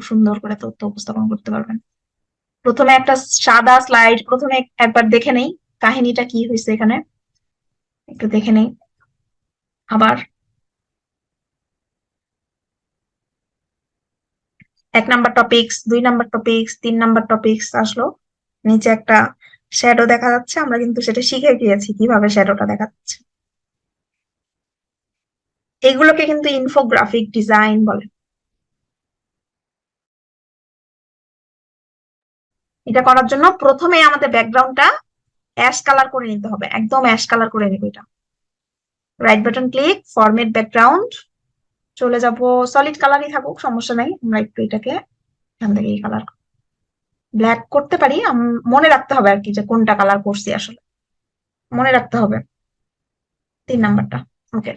সুন্দর করে তথ্য উপস্থাপন করতে পারবেন। প্রথমে একটা সাদা স্লাইড, প্রথমে একবার দেখে নেই কাহিনীটা কি হয়েছে এখানে, একটু দেখে নেই। আবার 1 number topics, 2 number topics, 3 number topics আসলো। নিচে একটা শ্যাডো দেখা যাচ্ছে, আমরা কিন্তু সেটা শিখে গিয়েছি কিভাবে শ্যাডোটা দেখা যাচ্ছে। এগুলোকে কিন্তু ইনফোগ্রাফিক ডিজাইন বলে। এটা করার জন্য প্রথমে আমাদের ব্যাকগ্রাউন্ডটা অ্যাশ কালার করে নিতে হবে, একদম অ্যাশ কালার করে নিব। এটা right button click, format background, চলে যাব, সলিড কালারই থাকুক সমস্যা নাই, আমরা একটু এটাকে এখান থেকে এই কালার ব্ল্যাক করতে পারি। মনে রাখতে হবে আর কি যে কোনটা কালার করছি, আসলে মনে রাখতে হবে 3 নাম্বারটা। ওকে,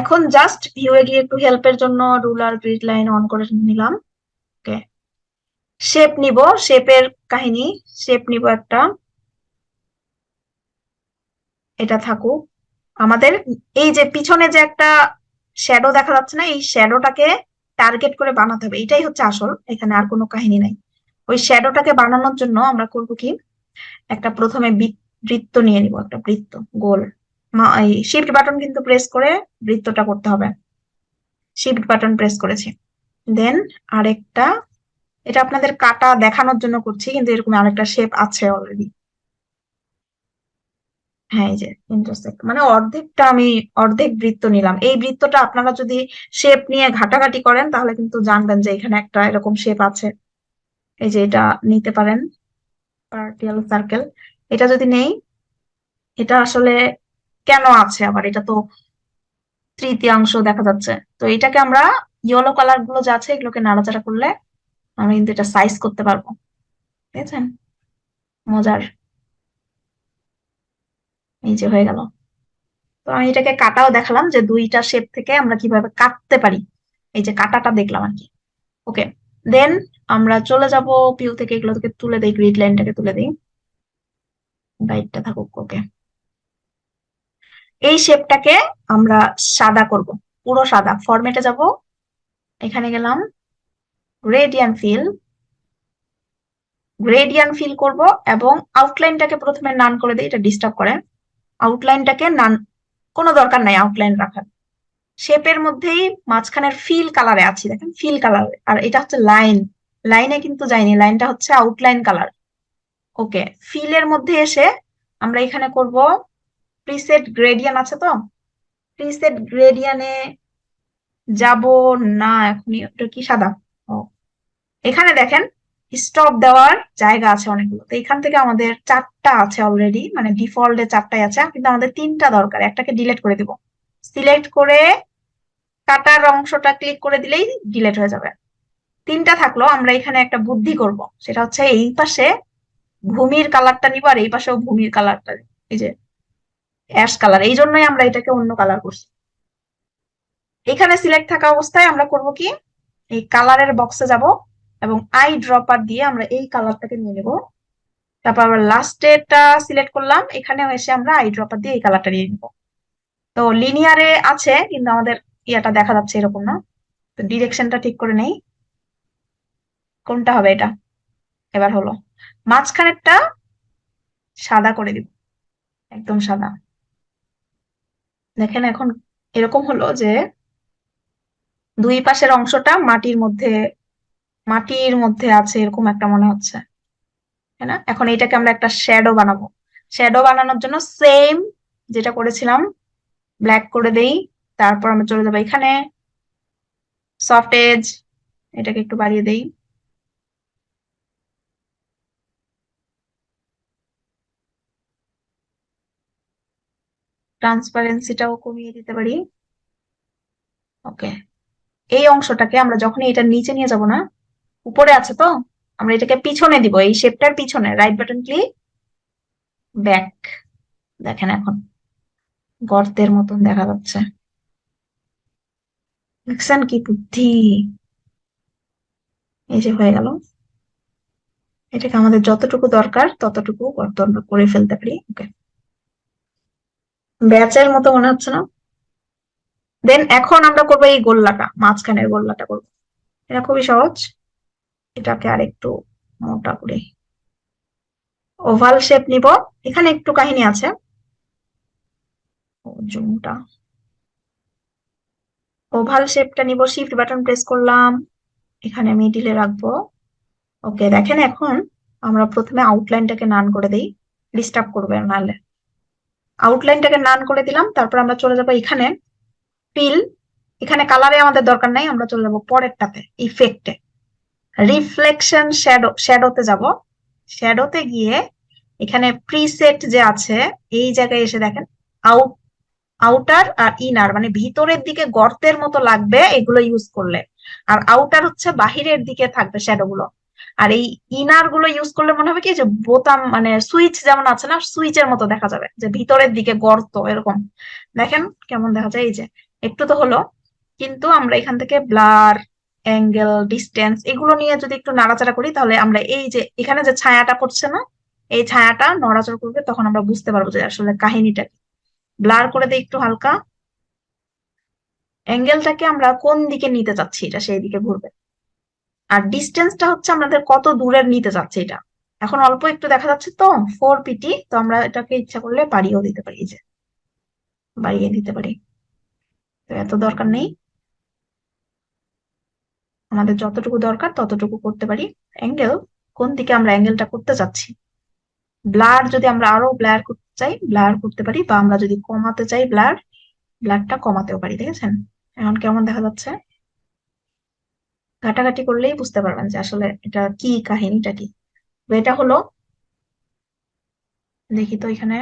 এখন জাস্ট ভিউয়ে গিয়ে একটু হেল্পের জন্য রুলার গ্রিড লাইন অন করে নিলাম। ওকে, শেপ নিব, শেপের কাহিনী, শেপ নিব একটা, এটা থাকুক আমাদের। এই যে পিছনে যে একটা শ্যাডো দেখা যাচ্ছে না, এই শ্যাডোটাকে টার্গেট করে বানাতে হবে, এটাই হচ্ছে আসল, এখানে আর কোনো কাহিনী নাই। ওই শ্যাডোটাকে বানানোর জন্য আমরা করবো কি, একটা প্রথমে বৃত্ত নিয়ে নিব, একটা বৃত্ত গোল। এই শিফট বাটন কিন্তু প্রেস করে বৃত্তটা করতে হবে, শিফট বাটন প্রেস করেছি। দেন আরেকটা, এটা আপনাদের কাটা দেখানোর জন্য করছি, কিন্তু এরকম আরেকটা শেপ আছে অলরেডি। হ্যাঁ, এই যে ইন্টারসেক্ট, মানে অর্ধেকটা আমি অর্ধেক বৃত্ত নিলাম। এই বৃত্তটা আপনারা যদি শেপ নিয়ে ঘাটাঘাটি করেন তাহলে কিন্তু জানবেন যে এখানে একটা এরকম শেপ আছে। এই যে এটা নিতে পারেন, পার্টিয়াল সার্কেল। এটা যদি নেই, এটা আসলে কেন আছে আবার, এটা তো তৃতীয়াংশ দেখা যাচ্ছে। তো এটাকে আমরা ইয়েলো কালার গুলো যা আছে এগুলোকে নাড়াচাড়া করলে আমি কিন্তু এটা সাইজ করতে পারবো, বুঝেছেন? মজার। এই যে হয়ে গেল। তো আমি এটাকে কাটাও দেখালাম যে দুইটা শেপ থেকে আমরা কিভাবে কাটতে পারি, এই যে কাটাটা দেখলাম আর কি। ওকে, দেন আমরা চলে যাব পিউ থেকে, এগুলো থেকে তুলে দিই, গ্রিড লাইনটাকে তুলে দিই, গাইডটা থাকুক। ওকে, এই শেপটাকে আমরা সাদা করব, পুরো সাদা। ফরম্যাটে যাব, এখানে গেলাম, গ্রেডিয়ান্ট ফিল, গ্রেডিয়ান্ট ফিল করব, এবং আউটলাইনটাকে প্রথমে নান করে দিই, এটা ডিস্টার্ব করে। আউটলাইনটাকে নান, কোনো দরকার নাই আউটলাইন রাখার। শেপের মধ্যেই মাঝখানের ফিল কালারে আছি, দেখেন ফিল কালার, আর এটা হচ্ছে লাইন, লাইনে কিন্তু যাইনি, লাইনটা হচ্ছে আউটলাইন কালার। ওকে, ফিলের মধ্যে এসে আমরা এখানে করব প্রিসেট গ্রেডিয়ান আছে তো, প্রিসেট গ্রেডিয়ানে যাব না এখনই, ওটা কি সাদা? ও, এখানে দেখেন স্টপ দেওয়ার জায়গা আছে অনেকগুলো, তো এখান থেকে আমাদের 4টা আছে অলরেডি, মানে ডিফল্টে 4টাই আছে, কিন্তু আমাদের 3টা দরকার, একটাকে ডিলিট করে দিব। সিলেক্ট করে কাটার অংশটা ক্লিক করে দিলেই ডিলিট হয়ে যাবে। 3টা থাকলো, আমরা এখানে একটা বুদ্ধি করব, সেটা হচ্ছে এই পাশে ভূমির কালারটা নিব, আর এই পাশেও ভূমির কালারটা, এই যে অ্যাশ কালার, এই জন্যই আমরা এটাকে অন্য কালার করছি। এখানে সিলেক্ট থাকা অবস্থায় আমরা করব কি, এই কালারের বক্সে যাব এবং আই ড্রপার দিয়ে আমরা এই কালারটাকে নিয়ে নেব। তারপর আবার লাস্টেটা সিলেক্ট করলাম, এখানে এসে আমরা আই ড্রপার দিয়ে এই কালারটা নিয়ে নিব। তো লিনিয়ারে আছে কিন্তু আমাদের ইয়াটা দেখা যাচ্ছে এরকম না, তো ডিরেকশনটা ঠিক করে নেই, কোনটা হবে এটা। এবার হলো, মাঝখানেরটা সাদা করে দিব, একদম সাদা। দেখেন এখন এরকম হলো যে দুই পাশের অংশটা মাটির মধ্যে আছে এরকম একটা মনে হচ্ছে, তাই না? এখন এটাকে আমরা একটা শ্যাডো বানাবো। শ্যাডো বানানোর জন্য সেম যেটা করেছিলাম, ব্ল্যাক করে দেই, তারপর আমরা চলে যাবো এখানে সফট এজ, এটাকে একটু বাড়িয়ে দেই, ট্রান্সপারেন্সিটাও কমিয়ে দিতে পারি। ওকে, এই অংশটাকে আমরা যখন এটা নিচে নিয়ে যাব না, উপরে আছে তো, আমরা এটাকে পিছনে দিব, এই শেপটার পিছনে রাইট বাটন ক্লিক, ব্যাক। দেখেন এখন গর্তের মতন দেখা যাচ্ছে, দেখছেন কি বুদ্ধি? এই যে হয়ে গেল। এটাকে আমাদের যতটুকু দরকার ততটুকু গর্ত আমরা করে ফেলতে পারি। ওকে, ব্যাচের মতো মনে হচ্ছে না? দেন এখন আমরা করবো এই গোল্লাটা, মাঝখানের গোল্লাটা করবো। এটা খুবই সহজ। এটাকে আরেকটু মোটা করে ওভাল শেপ নিব। এখানে একটু কাহিনী আছে। জুমটা ওভাল শেপটা নিব, শিফট বাটন প্রেস করলাম, এখানে মিডিলে রাখবো। ওকে, দেখেন এখন আমরা প্রথমে আউটলাইনটাকে নান করে দেই, ডিস্টার্ব করবে নাহলে। আউটলাইনটাকে নান করে দিলাম, তারপর আমরা চলে যাবো এখানে ফিল। এখানে কালারে আমাদের দরকার নাই, আমরা চলে যাবো পরেরটাতে, ইফেক্টে, রিফ্লেকশন শ্যাডো, শ্যাডোতে যাব। শ্যাডোতে গিয়ে এখানে প্রিসেট যে আছে, এই জায়গায় এসে দেখেন আউট, আউটার আর ইনার, মানে ভিতরের দিকে গর্তের মতো লাগবে এগুলো ইউজ করলে, আর আউটার হচ্ছে বাহিরের দিকে থাকবে শ্যাডো গুলো। আর এই ইনার গুলো ইউজ করলে মনে হবে কি যে বোতাম, মানে সুইচ যেমন আছে না, সুইচের মতো দেখা যাবে, যে ভিতরের দিকে গর্ত এরকম। দেখেন কেমন দেখা যায়, এই যে একটু তো হলো। কিন্তু আমরা এখান থেকে ব্লার, অ্যাঙ্গেল, ডিস্টেন্স এগুলো নিয়ে যদি একটু নাড়াচাড়া করি, তাহলে আমরা এই যে এখানে যে ছায়াটা পড়ছে না, এই ছায়াটা নড়াচড়া করবে, তখন আমরা বুঝতে পারবো যে আসলে কাহিনীটা কি। ব্লার করে দিই একটু হালকা। অ্যাঙ্গেলটাকে আমরা কোন দিকে নিতে চাচ্ছি, এটা সেই দিকে ঘুরবে। আর ডিস্টেন্সটা হচ্ছে আমাদের কত দূরের নিতে চাচ্ছি এটা। এখন অল্প একটু দেখা যাচ্ছে তো, 4 পিটি, তো আমরা এটাকে ইচ্ছা করলে বাড়িয়েও দিতে পারি, এই যে বাড়িয়ে দিতে পারি। তো এত দরকার নেই, আমাদের যতটুকু দরকার ততটুকু করতে পারি। অ্যাঙ্গেল কোন দিকে আমরা অ্যাঙ্গেলটা করতে চাচ্ছি। ব্লার যদি আমরা আরো ব্লার করতে চাই, ব্লার করতে পারি, বা আমরা যদি কমাতে চাই ব্লার, ব্লারটা কমাতেও পারি। দেখেছেন এখন কেমন দেখা যাচ্ছে? ঘাটাঘাটি করলেই বুঝতে পারবেন যে আসলে এটা কি, কাহিনীটা কি। তো এটা হলো, দেখি তো এখানে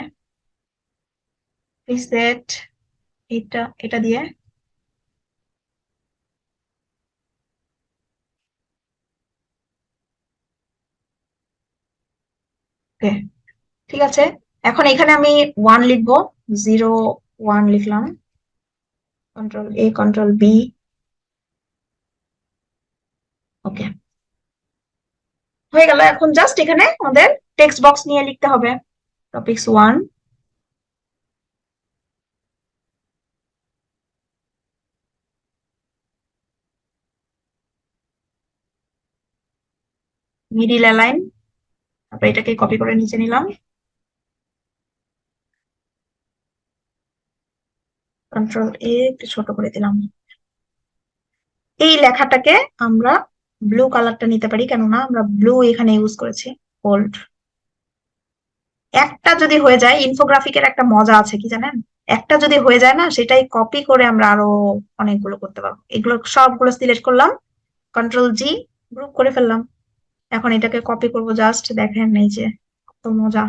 প্রিসেট, এটা এটা দিয়ে। ওকে, ঠিক আছে। এখন এখানে আমি 1 লিখবো, 0 1 লিখলাম, কন্ট্রোল A কন্ট্রোল B। ওকে, হয়ে গেল। এখন জাস্ট এখানে আমাদের টেক্সট বক্স নিয়ে লিখতে হবে। টপিকস 1, মিডিল অ্যালাইন, তারপর এটাকে কপি করে নিচে নিলাম, কন্ট্রোল A একটু ছোট করে দিলাম। এই লেখাটাকে আমরা ব্লু কালারটা নিতে পারি, কেননা আমরা ব্লু এখানে ইউজ করেছি, বোল্ড। একটা যদি হয়ে যায়, ইনফোগ্রাফিকের একটা মজা আছে কি জানেন, একটা যদি হয়ে যায় না, সেটাই কপি করে আমরা আরো অনেকগুলো করতে পারবো। এগুলো সবগুলো সিলেক্ট করলাম, কন্ট্রোল G, গ্রুপ করে ফেললাম। এখন এটাকে কপি করব, জাস্ট দেখেন এই যে কত মজা,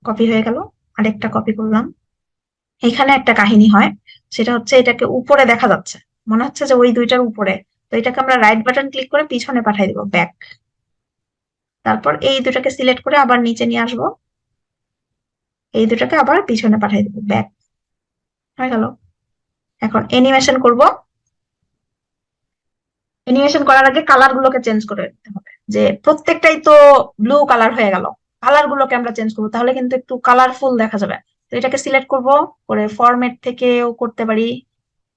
কপি হয়ে গেল। আরেকটা কপি করলাম। এখানে একটা কাহিনী হয়, সেটা হচ্ছে এটাকে উপরে দেখা যাচ্ছে, মনে হচ্ছে যে ওই দুইটার উপরে। তো এটাকে আমরা রাইট বাটন ক্লিক করে পিছনে পাঠিয়ে দিব, ব্যাক। তারপর এই দুটাকে সিলেক্ট করে আবার নিচে নিয়ে আসবো, এই দুটাকে আবার পিছনে পাঠিয়ে দিব, ব্যাক। হয়ে গেল। এখন অ্যানিমেশন করব। অ্যানিমেশন করার আগে কালার গুলোকে চেঞ্জ করে দিতে হবে, যে প্রত্যেকটাই তো ব্লু কালার হয়ে গেল, কালার গুলোকে আমরা চেঞ্জ করবো, তাহলে কিন্তু একটু কালারফুল দেখা যাবে। তো এটাকে সিলেক্ট করব, করে ফরম্যাট থেকেও করতে পারি,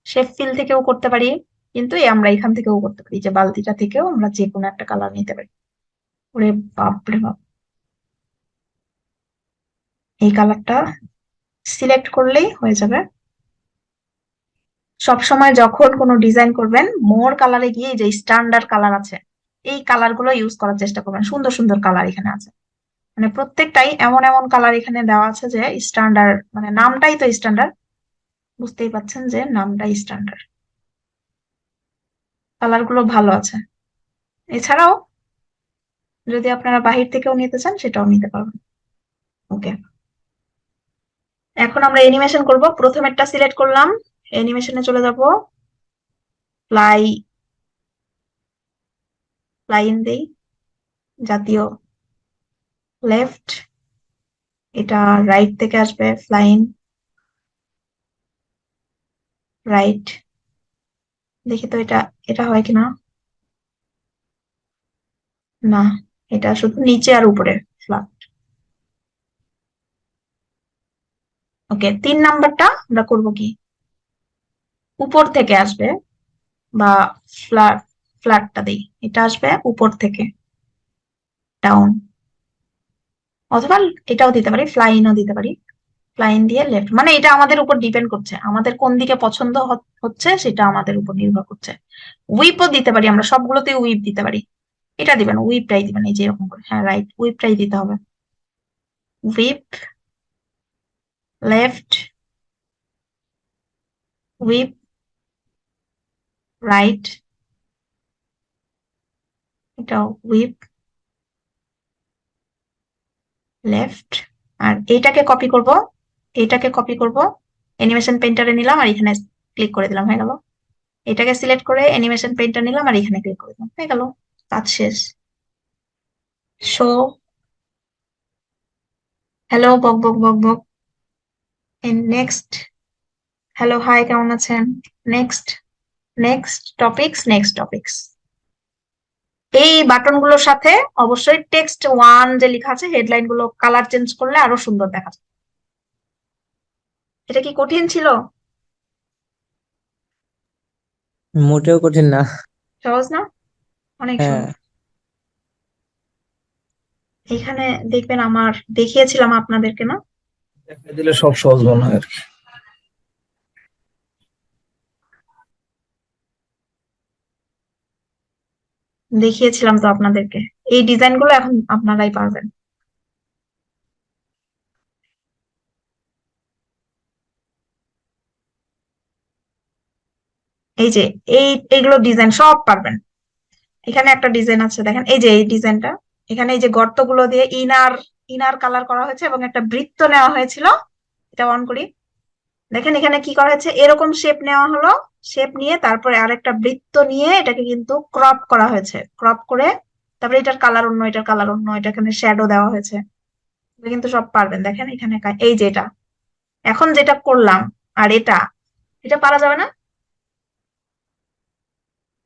শেপ ফিল থেকেও করতে পারি, কিন্তু আমরা এখান থেকেও করতে পারি, যে বালতিটা থেকেও আমরা যে কোনো একটা কালার নিতে পারি। ওরে বাপ রে বাপ, এই কালারটা সিলেক্ট করলেই হয়ে যাবে। সব সময় যখন কোনো ডিজাইন করবেন, মোর কালারে গিয়ে যে স্ট্যান্ডার্ড কালার আছে, এই কালার গুলো ইউজ করার চেষ্টা করবেন। সুন্দর সুন্দর কালার এখানে আছে, মানে প্রত্যেকটাই এমন এমন কালার এখানে দেওয়া আছে যে স্ট্যান্ডার্ড, মানে নামটাই তো স্ট্যান্ডার্ড। বুঝতেই পাচ্ছেন যে নামটাই স্ট্যান্ডার্ড, কালার গুলো ভালো আছে। এছাড়াও যদি আপনারা বাহির থেকেও নিতে চান, সেটাও নিতে পারবেন। ওকে, এখন আমরা অ্যানিমেশন করব। প্রথমেরটা সিলেক্ট করলাম, অ্যানিমেশনে চলে যাব, ফ্লাই, লাইন দেই, জাতীয় লেফট, এটা রাইট থেকে আসবে, ফ্লাইন রাইট। দেখি তো এটা, এটা হয় কিনা। না, এটা শুধু নিচে আর উপরে ফ্ল্যাট। ওকে, 3 নাম্বারটা আমরা করব কি, উপর থেকে আসবে, বা ফ্ল্যাট, ফ্ল্যাটটা দিই, এটা আসবে উপর থেকে ডাউন, অথবা এটাও দিতে পারি, ফ্লাইনও দিতে পারি। ফ্লাইন দিয়ে লেফট, মানে এটা আমাদের উপর ডিপেন্ড করছে, আমাদের কোন দিকে পছন্দ হচ্ছে সেটা আমাদের উপর নির্ভর করছে। উইপও দিতে পারি, আমরা সবগুলোতে উইপ দিতে পারি। এটা দিবেন, উইপটাই দিবেন, এই যে এরকম করে, হ্যাঁ রাইট, উইপটাই দিতে হবে। উইপ লেফট, উইপ রাইট, এটাও উইপ লেফট। আর এটাকে কপি করব, অ্যানিমেশন পেন্টারে নিলাম আর এখানে ক্লিক করে দিলাম, হয়ে গেল। এটাকে সিলেক্ট করে অ্যানিমেশন পেন্টার নিলাম আর এখানে ক্লিক করে দিলাম, হয়ে গেল, কাজ শেষ। শো, হ্যালো, বক বক বক বক, নেক্সট, হ্যালো হাই, কেমন আছেন, নেক্সট, নেক্সট টপিক্স। এই বাটনগুলোর সাথে অবশ্যই টেক্সট ওয়ান যে লেখা আছে, হেডলাইন গুলো কালার চেঞ্জ করলে আরো সুন্দর দেখা যায়। এটা কি কঠিন ছিল? মোটেও কঠিন না। সহজ না? অনেক হ্যাঁ, সহজ। এখানে দেখবেন আমার দেখিয়েছিলাম আপনাদেরকে না? দেখা দিলে সব সহজ মনে হয় আর কি। দেখিয়েছিলাম তো আপনাদেরকে, এই ডিজাইন গুলো এখন আপনারাই পারবেন। এই যে এইগুলো ডিজাইন সব পারবেন। এখানে একটা ডিজাইন আছে দেখেন, এই যে এই ডিজাইনটা, এখানে এই যে গর্তগুলো দিয়ে ইনার ইনার কালার করা হয়েছে এবং একটা বৃত্ত নেওয়া হয়েছিল। এটা অন করি, দেখেন এখানে কি করা হয়েছে, এরকম শেপ নেওয়া হলো, শেপ নিয়ে তারপরে আরেকটা বৃত্ত নিয়ে এটাকে কিন্তু ক্রপ করা হয়েছে, ক্রপ করে তারপরে এটার কালার অন্য, এটার কালার অন্য, এটা এখানে শ্যাডো দেওয়া হয়েছে। এটা কিন্তু সব পারবেন, দেখেন এখানে এই যে এটা এখন যেটা করলাম, আর এটা এটা পারা যাবে না।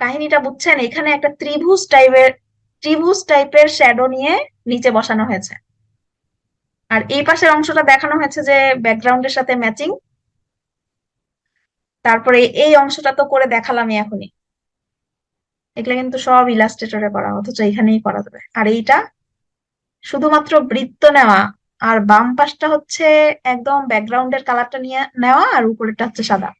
কাহিনীটা বুঝছেন, এখানে একটা ত্রিভুজ টাইপের শ্যাডো নিয়ে নিচে বসানো হয়েছে, আর এই পাশের অংশটা দেখানো হয়েছে যে ব্যাকগ্রাউন্ডের সাথে ম্যাচিং। তারপরে এই অংশটা তো করে দেখালামই এখনই। এগুলো কিন্তু সব ইলাস্ট্রেটরে করা, অথচ এখানেই করা যাবে। আর এইটা শুধুমাত্র বৃত্ত নেওয়া, আর বাম পাশটা হচ্ছে একদম ব্যাকগ্রাউন্ডের কালারটা নিয়ে নেওয়া, আর উপরেরটা হচ্ছে সাদা।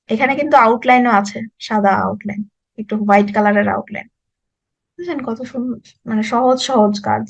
এখানে কিন্তু আউটলাইনও আছে, সাদা আউটলাইন, একটু হোয়াইট কালারের আউটলাইন। বুঝছেন কত সুন্দর, মানে সহজ সহজ কাজ।